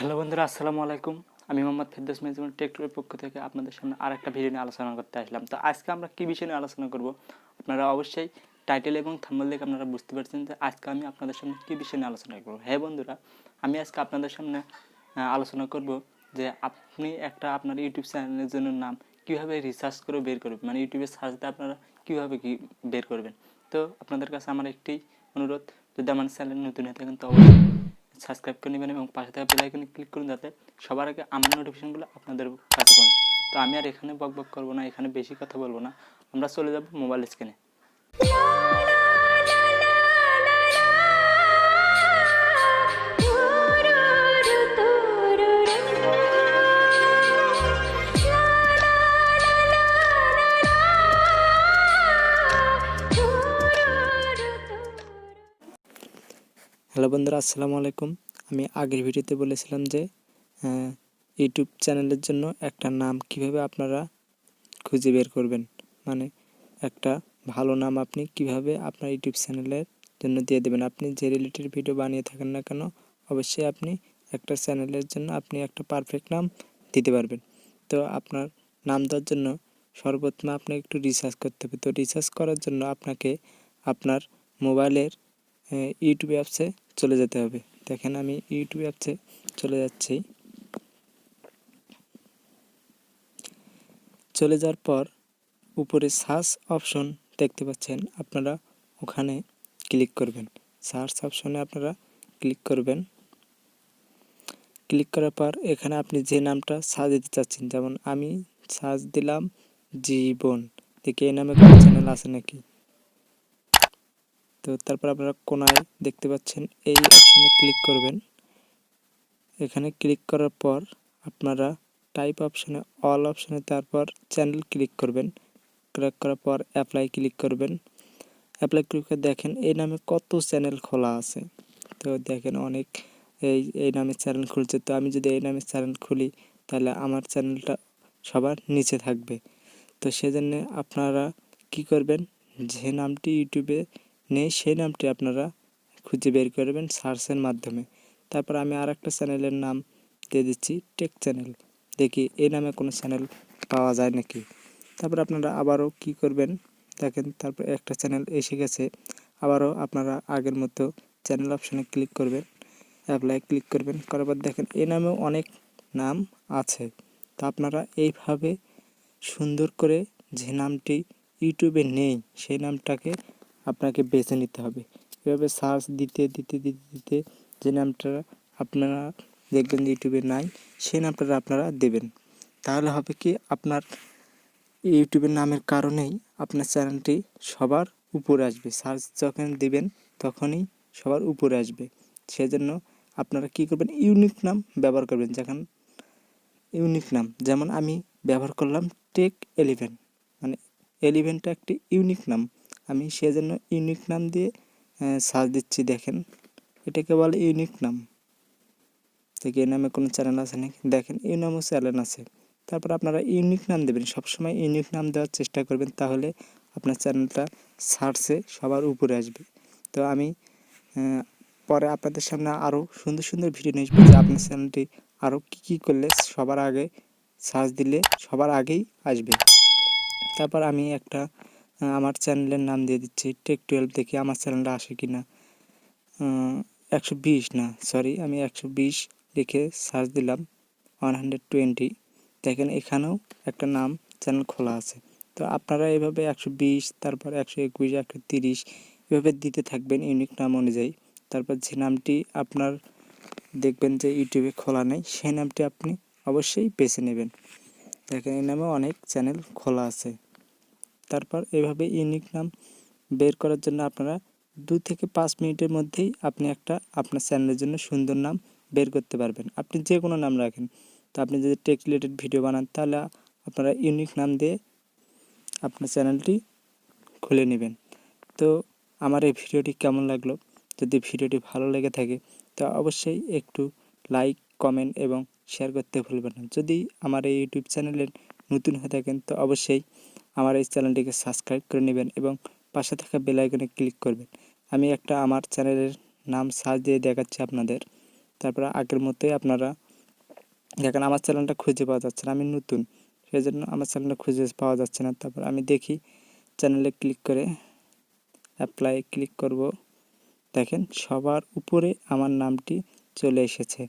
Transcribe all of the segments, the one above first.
Hello বন্ধুরা, আসসালামু আলাইকুম। আমি মোহাম্মদ ফেরদৌস মেজমুন টেকটুরের পক্ষ থেকে আপনাদের সামনে আরেকটা ভিডিও নিয়ে আলোচনা করতে আসলাম। তো আজকে আমরা কী বিষয় নিয়ে আলোচনা করব, আপনারা অবশ্যই টাইটেল এবং থাম্বনেল দেখে আপনারা বুঝতে পারছেন যে আজকে আমি আপনাদের সামনে কী বিষয় নিয়ে আলোচনা করব। হ্যাঁ বন্ধুরা, আমি আজকে আপনাদের সামনে আলোচনা করব যে আপনি আপনার ইউটিউব চ্যানেলের জন্য নাম কীভাবে রিসার্চ করে বের করবেন, মানে ইউটিউবে সার্চ দিয়ে আপনারা কীভাবে বের করবেন। তো আপনাদের কাছে আমার একটি অনুরোধ, যদি আমার চ্যানেল নতুন হয়ে থাকেন তো অবশ্যই সাবস্ক্রাইব করে নেবেন এবং পাশে থাকা বেল আইকনে ক্লিক করুন, যাতে সবার আগে আমার নোটিফিকেশনগুলো আপনাদের কাছে পৌঁছায়। তো আমি আর এখানে বকবক করবো না, এখানে বেশি কথা বলবো না, আমরা চলে যাব মোবাইল স্ক্রিনে। হ্যালো বন্ধুরা, আসসালামু আলাইকুম। আমি আগের ভিডিওতে বলেছিলাম যে ইউটিউব চ্যানেলের জন্য একটা নাম কিভাবে আপনারা খুঁজে বের করবেন, মানে একটা ভালো নাম আপনি কিভাবে আপনার ইউটিউব চ্যানেলের জন্য দিয়ে দেবেন। আপনি যে রিলেটেড ভিডিও বানিয়ে থাকেন না কেন, অবশ্যই আপনি একটা চ্যানেলের জন্য আপনি একটা পারফেক্ট নাম দিতে পারবেন। তো আপনার নাম দেওয়ার জন্য সর্বপ্রথমে আপনাকে একটু রিসার্চ করতে হবে। তো রিসার্চ করার জন্য আপনাকে আপনার মোবাইলের ইউটিউব অ্যাপসে চলে যেতে হবে। দেখেন আমি ইউটিউব অ্যাপসে চলে যাচ্ছি। চলে যাওয়ার পর উপরে সার্চ অপশন দেখতে পাচ্ছেন, আপনারা ওখানে ক্লিক করবেন। সার্চ অপশনে আপনারা ক্লিক করবেন। ক্লিক করার পর এখানে আপনি যে নামটা সার্চ দিতে চাচ্ছেন, যেমন আমি সার্চ দিলাম জীবন, দেখি এই নামে কোনো চ্যানেল আছে নাকি। তো তারপর আপনারা কোনায় দেখতে পাচ্ছেন এই অপশনে ক্লিক করবেন। এখানে ক্লিক করার পর আপনারা টাইপ অপশনে অল অপশনে তারপর চ্যানেল ক্লিক করবেন। ক্লিক করার পর অ্যাপ্লাই ক্লিক করবেন। অ্যাপ্লাই ক্লিক করে দেখেন এই নামে কত চ্যানেল খোলা আছে। তো দেখেন অনেক এই নামে চ্যানেল খুলছে। তো আমি যদি এই নামে চ্যানেল খুলি তাহলে আমার চ্যানেলটা সবার নিচে থাকবে। তো সেজন্য আপনারা কি করবেন, যে নামটি ইউটিউবে নেই সেই নামটি আপনারা খুঁজে বের করবেন সার্চের মাধ্যমে। তারপর আমি আর একটা চ্যানেলের নাম দিয়ে দিচ্ছি টেক চ্যানেল, দেখি এই নামে কোনো চ্যানেল পাওয়া যায় নাকি। তারপর আপনারা আবারও কি করবেন, দেখেন তারপর একটা চ্যানেল এসে গেছে। আবারও আপনারা আগের মতো চ্যানেল অপশানে ক্লিক করবেন, অ্যাপ্লাই ক্লিক করবেন। করার পর দেখেন এই নামেও অনেক নাম আছে। তো আপনারা এইভাবে সুন্দর করে যে নামটি ইউটিউবে নেই সেই নামটাকে আপনাকে বেছে নিতে হবে। এভাবে সার্চ দিতে দিতে দিতে দিতে যে নামটা আপনারা দেখবেন যে ইউটিউবে নাই সেই নামটা আপনারা দেবেন। তাহলে হবে কি, আপনার ইউটিউবের নামের কারণেই আপনার চ্যানেলটি সবার উপরে আসবে। সার্চ যখন দিবেন তখনই সবার উপরে আসবে। সেজন্য আপনারা কী করবেন, ইউনিক নাম ব্যবহার করবেন। যখন ইউনিক নাম, যেমন আমি ব্যবহার করলাম টেক 11, মানে 11টা একটি ইউনিক নাম। আমি সেজন্য ইউনিক নাম দিয়ে সার্চ দিচ্ছি। দেখেন এটাকে বলে ইউনিক নাম। দেখি এই নামে কোনো চ্যানেল আছে নাকি, দেখেন এই নামও চ্যানেল আছে। তারপর আপনারা ইউনিক নাম দেবেন, সবসময় ইউনিক নাম দেওয়ার চেষ্টা করবেন, তাহলে আপনার চ্যানেলটা সার্চে সবার উপরে আসবে। তো আমি পরে আপনাদের সামনে আরও সুন্দর সুন্দর ভিডিও নিয়ে আসবো যে আপনার চ্যানেলটি আরও কী করলে সবার আগে সার্চ দিলে সবার আগেই আসবে। তারপর আমি আমার চ্যানেলের নাম দিয়ে দিচ্ছি টেক 12, দেখি আমার চ্যানেলটা আসে কি না। 120 না, সরি, আমি 120 লিখে সার্চ দিলাম 120। দেখেন এখানেও একটা নাম চ্যানেল খোলা আছে। তো আপনারা এভাবে 120, তারপর 121, 130 এভাবে দিতে থাকবেন ইউনিক নাম অনুযায়ী। তারপর যে নামটি আপনার দেখবেন যে ইউটিউবে খোলা নেই সেই নামটি আপনি অবশ্যই বেছে নেবেন। দেখেন এই নামে অনেক চ্যানেল খোলা আছে। তারপর এভাবে ইউনিক নাম বের করার জন্য আপনারা 2 থেকে 5 মিনিটের মধ্যেই আপনি আপনার চ্যানেলের জন্য সুন্দর নাম বের করতে পারবেন। আপনি যে কোনো নাম রাখেন। তো আপনি যদি টেক রিলেটেড ভিডিও বানান তাহলে আপনারা ইউনিক নাম দিয়ে আপনার চ্যানেলটি খুলে নেবেন। তো আমার এই ভিডিওটি কেমন লাগলো, যদি ভিডিওটি ভালো লেগে থাকে তো অবশ্যই একটু লাইক, কমেন্ট এবং শেয়ার করতে ভুলবেন না। যদি আমার এই ইউটিউব চ্যানেলের নতুন হয়ে থাকেন তো অবশ্যই আমার এই চ্যানেলটিকে সাবস্ক্রাইব করে নেবেন এবং পাশে থাকা বেল আইকনে ক্লিক করবেন। আমার চ্যানেলের নাম সার্চ দিয়ে দেখাচ্ছি আপনাদের। তারপরে আগের মতোই আপনারা দেখেন আমার চ্যানেলটা খুঁজে পাওয়া যাচ্ছে না, আমি নতুন, সেই জন্য আমার চ্যানেলটা খুঁজে পাওয়া যাচ্ছে না। তারপর আমি দেখি, চ্যানেলে ক্লিক করে অ্যাপ্লাই ক্লিক করব, দেখেন সবার উপরে আমার নামটি চলে এসেছে।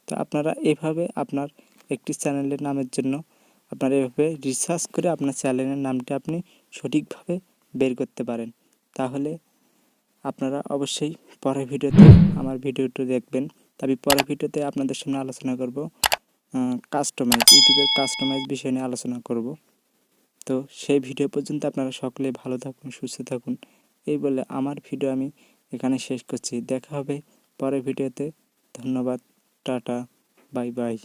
তো আপনারা এভাবে আপনার একটি চ্যানেলের নামের জন্য আপনারা এভাবে রিসার্চ করে আপনার চ্যানেলের নামটি আপনি সঠিকভাবে বের করতে পারেন। তাহলে আপনারা অবশ্যই পরের ভিডিওতে আমার ভিডিওটি দেখবেন। আমি পরের ভিডিওতে আপনাদের সামনে আলোচনা করব কাস্টমাইজ, ইউটিউবের কাস্টমাইজ বিষয় নিয়ে আলোচনা করব। তো সেই ভিডিও পর্যন্ত আপনারা সকলেই ভালো থাকুন, সুস্থ থাকুন, এই বলে আমার ভিডিও আমি এখানে শেষ করছি। দেখা হবে পরের ভিডিওতে। ধন্যবাদ, টাটা, বাই বাই।